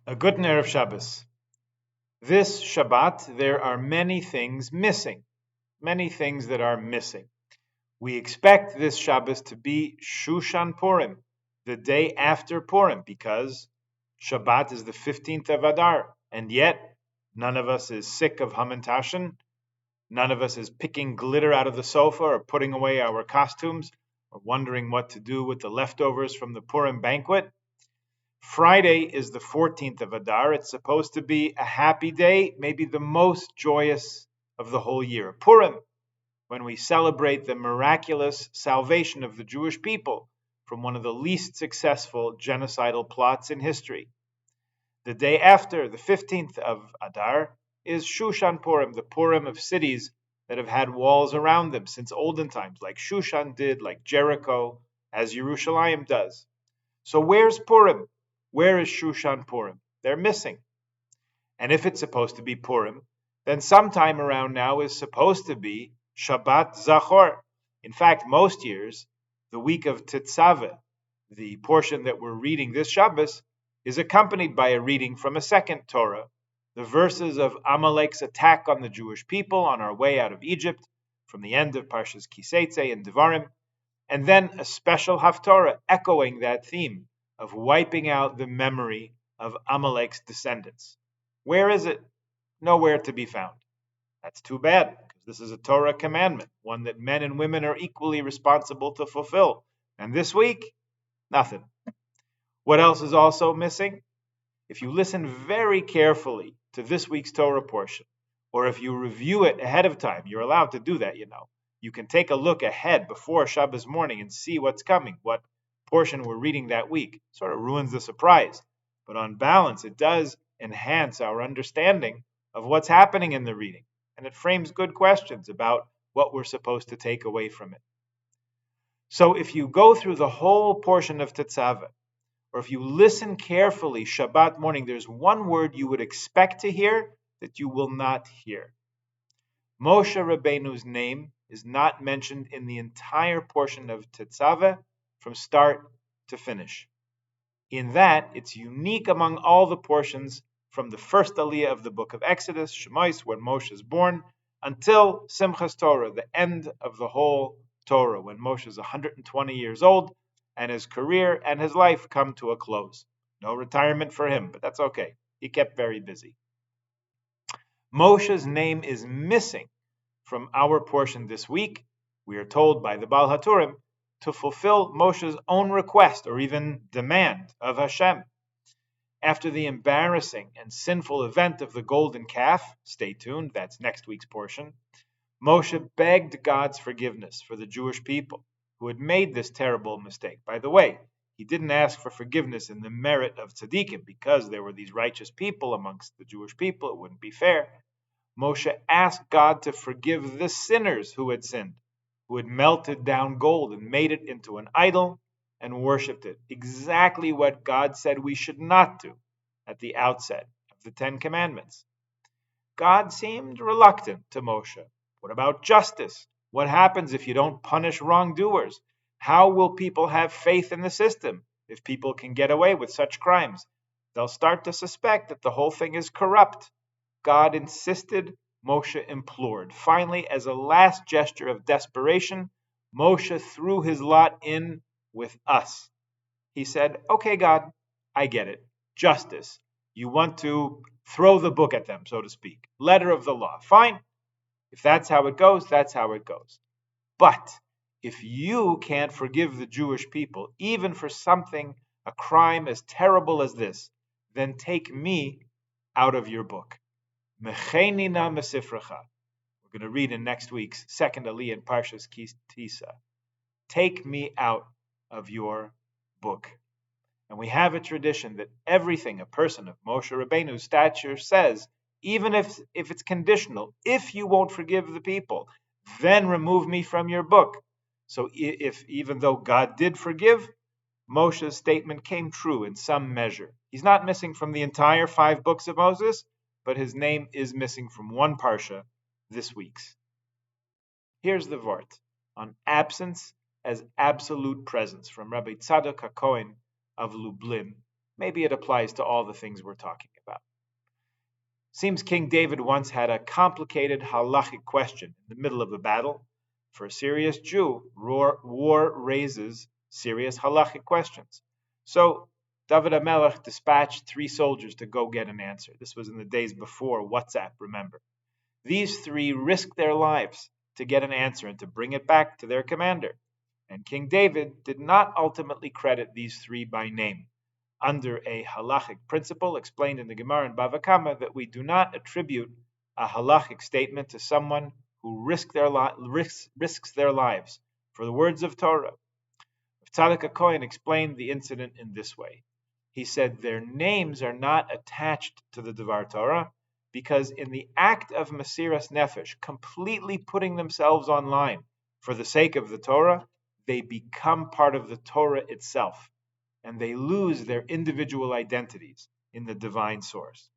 A good Erev Shabbos. This Shabbat, there are many things missing. Many things that are missing. We expect this Shabbos to be Shushan Purim, the day after Purim, because Shabbat is the 15th of Adar, and yet none of us is sick of Hamantashen. None of us is picking glitter out of the sofa or putting away our costumes or wondering what to do with the leftovers from the Purim banquet. Friday is the 14th of Adar. It's supposed to be a happy day, maybe the most joyous of the whole year. Purim, when we celebrate the miraculous salvation of the Jewish people from one of the least successful genocidal plots in history. The day after, the 15th of Adar, is Shushan Purim, the Purim of cities that have had walls around them since olden times, like Shushan did, like Jericho, as Yerushalayim does. So where's Purim? Where is Shushan Purim? They're missing. And if it's supposed to be Purim, then sometime around now is supposed to be Shabbat Zachor. In fact, most years, the week of Tetzaveh, the portion that we're reading this Shabbos, is accompanied by a reading from a second Torah, the verses of Amalek's attack on the Jewish people on our way out of Egypt, from the end of Parshas Kiseitze and Devarim, and then a special Haftorah echoing that theme of wiping out the memory of Amalek's descendants. Where is it? Nowhere to be found. That's too bad, because this is a Torah commandment, one that men and women are equally responsible to fulfill. And this week, nothing. What else is also missing? If you listen very carefully to this week's Torah portion, or if you review it ahead of time, you're allowed to do that, You can take a look ahead before Shabbos morning and see what's coming, what portion we're reading that week. Sort of ruins the surprise. But on balance, it does enhance our understanding of what's happening in the reading, and it frames good questions about what we're supposed to take away from it. So if you go through the whole portion of Tetzaveh, or if you listen carefully Shabbat morning, there's one word you would expect to hear that you will not hear. Moshe Rabbeinu's name is not mentioned in the entire portion of Tetzaveh from start to finish. In that, it's unique among all the portions from the first aliyah of the book of Exodus, Shemais, when Moshe is born, until Simchas Torah, the end of the whole Torah, when Moshe is 120 years old and his career and his life come to a close. No retirement for him, but that's okay. He kept very busy. Moshe's name is missing from our portion this week. We are told by the Baal HaTurim to fulfill Moshe's own request or even demand of Hashem. After the embarrassing and sinful event of the golden calf, stay tuned, that's next week's portion, Moshe begged God's forgiveness for the Jewish people who had made this terrible mistake. By the way, he didn't ask for forgiveness in the merit of tzaddikim because there were these righteous people amongst the Jewish people. It wouldn't be fair. Moshe asked God to forgive the sinners who had sinned, who had melted down gold and made it into an idol and worshipped it. Exactly what God said we should not do at the outset of the Ten Commandments. God seemed reluctant to Moshe. What about justice? What happens if you don't punish wrongdoers? How will people have faith in the system if people can get away with such crimes? They'll start to suspect that the whole thing is corrupt. God insisted, Moshe implored. Finally, as a last gesture of desperation, Moshe threw his lot in with us. He said, okay, God, I get it. Justice. You want to throw the book at them, so to speak. Letter of the law. Fine. If that's how it goes, that's how it goes. But if you can't forgive the Jewish people, even for something, a crime as terrible as this, then take me out of your book. Mechenina mesifrecha. We're going to read in next week's second aliyah in Parshas Kitisa. Take me out of your book. And we have a tradition that everything a person of Moshe Rabbeinu's stature says, even if it's conditional, if you won't forgive the people, then remove me from your book. So if even though God did forgive, Moshe's statement came true in some measure. He's not missing from the entire 5 books of Moses, but his name is missing from one parsha, this week's. Here's the vort on absence as absolute presence from Rabbi Tzadok HaKohen of Lublin, maybe it applies to all the things we're talking about. Seems King David once had a complicated halachic question in the middle of a battle. For a serious Jew, war raises serious halachic questions. So David HaMelech dispatched 3 soldiers to go get an answer. This was in the days before WhatsApp, remember. These 3 risked their lives to get an answer and to bring it back to their commander. And King David did not ultimately credit these 3 by name, under a halachic principle explained in the Gemara in Bava Kama that we do not attribute a halachic statement to someone who risks their lives for the words of Torah. Tzaddik Cohen explained the incident in this way. He said their names are not attached to the Devar Torah because in the act of Mesiras Nefesh, completely putting themselves online for the sake of the Torah, they become part of the Torah itself, and they lose their individual identities in the divine source.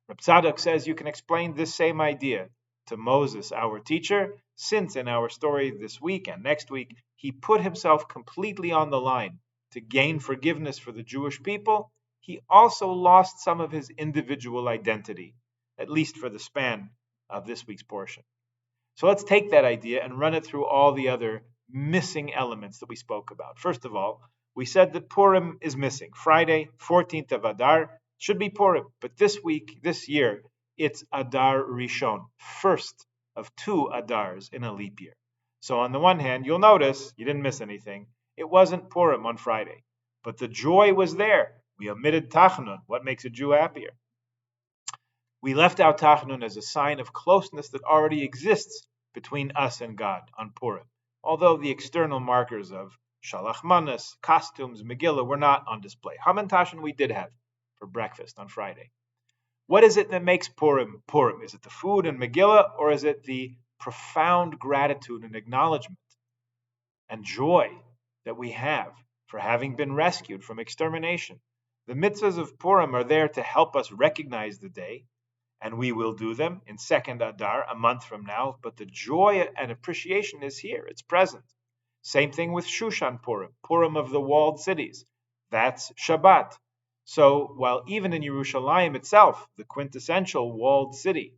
Reb Tzadok says you can explain this same idea to Moses, our teacher, since in our story this week and next week, he put himself completely on the line to gain forgiveness for the Jewish people. He also lost some of his individual identity, at least for the span of this week's portion. So let's take that idea and run it through all the other missing elements that we spoke about. First of all, we said that Purim is missing. Friday, 14th of Adar, should be Purim. But this year, it's Adar Rishon, first of 2 Adars in a leap year. So on the one hand, you'll notice, you didn't miss anything, it wasn't Purim on Friday. But the joy was there. We omitted Tachnun. What makes a Jew happier? We left out Tachnun as a sign of closeness that already exists between us and God on Purim, although the external markers of Shalach Manas, costumes, Megillah were not on display. Hamantashen we did have for breakfast on Friday. What is it that makes Purim Purim? Is it the food and Megillah, or is it the profound gratitude and acknowledgement and joy that we have for having been rescued from extermination? The mitzvahs of Purim are there to help us recognize the day, and we will do them in 2nd Adar, a month from now, but the joy and appreciation is here, it's present. Same thing with Shushan Purim, Purim of the walled cities. That's Shabbat. So while even in Yerushalayim itself, the quintessential walled city,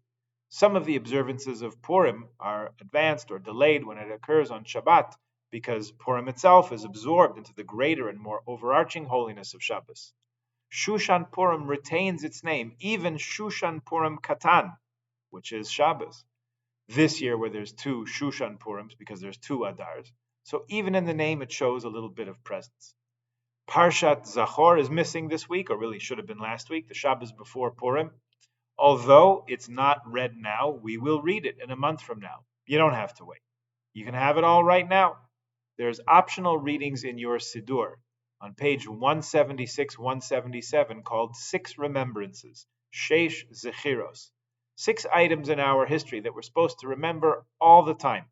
some of the observances of Purim are advanced or delayed when it occurs on Shabbat, because Purim itself is absorbed into the greater and more overarching holiness of Shabbos. Shushan Purim retains its name, even Shushan Purim Katan, which is Shabbos. This year, where there's 2 Shushan Purims, because there's 2 Adars, so even in the name, it shows a little bit of presence. Parshat Zachor is missing this week, or really should have been last week, the Shabbos before Purim. Although it's not read now, we will read it in a month from now. You don't have to wait. You can have it all right now. There's optional readings in your Siddur on page 176, 177 called 6 Remembrances, Sheish Zechiros. 6 items in our history that we're supposed to remember all the time.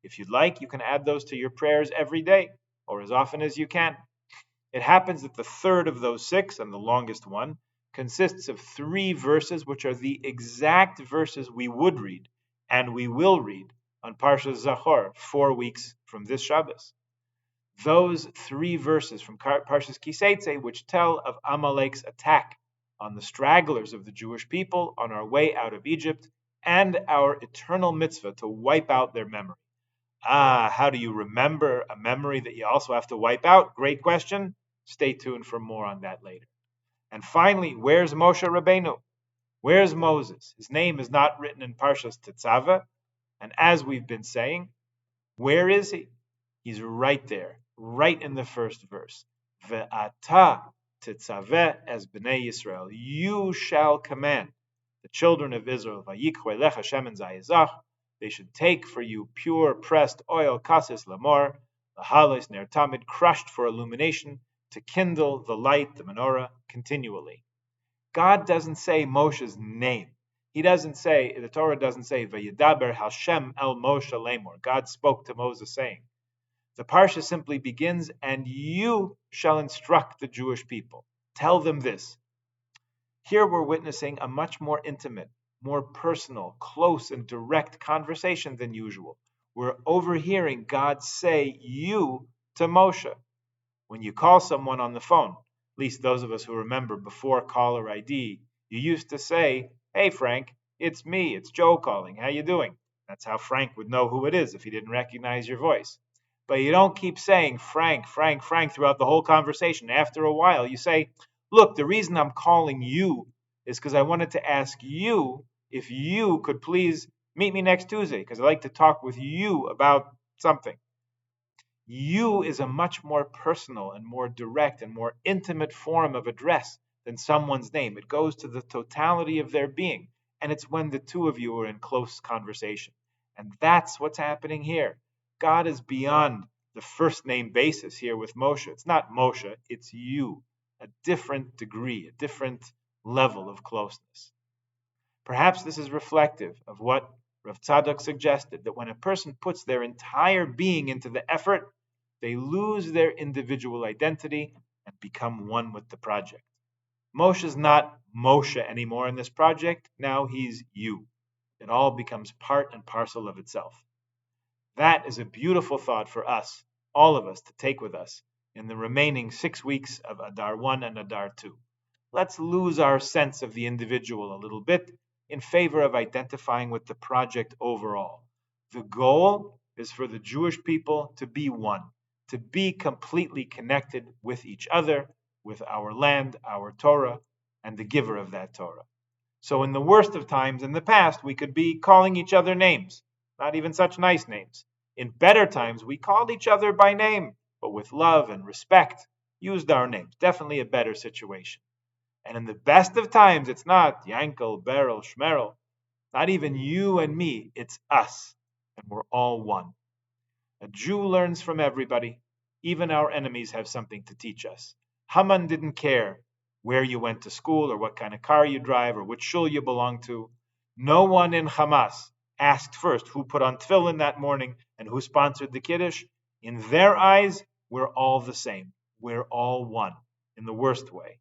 If you'd like, you can add those to your prayers every day, or as often as you can. It happens that the third of those 6, and the longest one, consists of 3 verses, which are the exact verses we would read, and we will read, on Parshas Zachor, 4 weeks from this Shabbos. Those 3 verses from Parshas Kiseitze, which tell of Amalek's attack on the stragglers of the Jewish people on our way out of Egypt, and our eternal mitzvah to wipe out their memory. How do you remember a memory that you also have to wipe out? Great question. Stay tuned for more on that later. And finally, where's Moshe Rabbeinu? Where's Moses? His name is not written in Parshas Tetzaveh. And as we've been saying, where is he? He's right there, right in the first verse. Ve'ata tetzaveh es b'nei Yisrael. You shall command the children of Israel. Vayikhu elecha shemen zayizach. They should take for you pure pressed oil, kases lamor, lahales ner tamid, crushed for illumination, to kindle the light, the menorah, continually. God doesn't say Moshe's name. He doesn't say, the Torah doesn't say, Vayidaber Hashem el Moshe lemor. God spoke to Moses saying. The parsha simply begins, and you shall instruct the Jewish people. Tell them this. Here we're witnessing a much more intimate, more personal, close, and direct conversation than usual. We're overhearing God say you to Moshe. When you call someone on the phone, least those of us who remember before caller ID, you used to say, "Hey Frank, it's me, it's Joe calling. How you doing?" That's how Frank would know who it is if he didn't recognize your voice. But you don't keep saying Frank, Frank, Frank throughout the whole conversation. After a while, you say, "Look, the reason I'm calling you is because I wanted to ask you if you could please meet me next Tuesday because I'd like to talk with you about something." You is a much more personal and more direct and more intimate form of address than someone's name. It goes to the totality of their being. And it's when the two of you are in close conversation. And that's what's happening here. God is beyond the first name basis here with Moshe. It's not Moshe, it's you. A different degree, a different level of closeness. Perhaps this is reflective of what Rav Tzadok suggested, that when a person puts their entire being into the effort, they lose their individual identity and become one with the project. Moshe's not Moshe anymore in this project. Now he's you. It all becomes part and parcel of itself. That is a beautiful thought for us, all of us, to take with us in the remaining 6 weeks of Adar 1 and Adar 2. Let's lose our sense of the individual a little bit in favor of identifying with the project overall. The goal is for the Jewish people to be one, to be completely connected with each other, with our land, our Torah, and the giver of that Torah. So in the worst of times in the past, we could be calling each other names, not even such nice names. In better times, we called each other by name, but with love and respect, used our names. Definitely a better situation. And in the best of times, it's not Yankel, Beryl, Shmerel, not even you and me, it's us. And we're all one. A Jew learns from everybody. Even our enemies have something to teach us. Haman didn't care where you went to school or what kind of car you drive or which shul you belong to. No one in Hamas asked first who put on tefillin that morning and who sponsored the Kiddush. In their eyes, we're all the same. We're all one, in the worst way.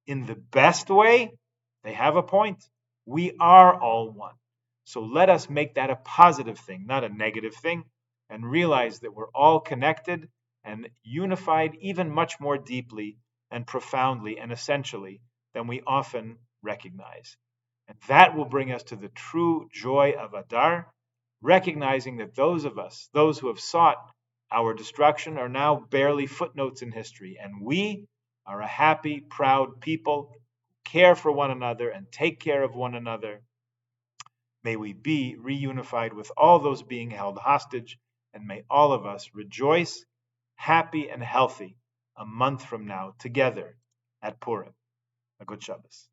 In the best way, they have a point. We are all one. So let us make that a positive thing, not a negative thing, and realize that we're all connected and unified even much more deeply and profoundly and essentially than we often recognize. And that will bring us to the true joy of Adar, recognizing that those of us, those who have sought our destruction, are now barely footnotes in history, and we are a happy, proud people who care for one another and take care of one another. May we be reunified with all those being held hostage, and may all of us rejoice, happy and healthy, a month from now together at Purim. A good Shabbos.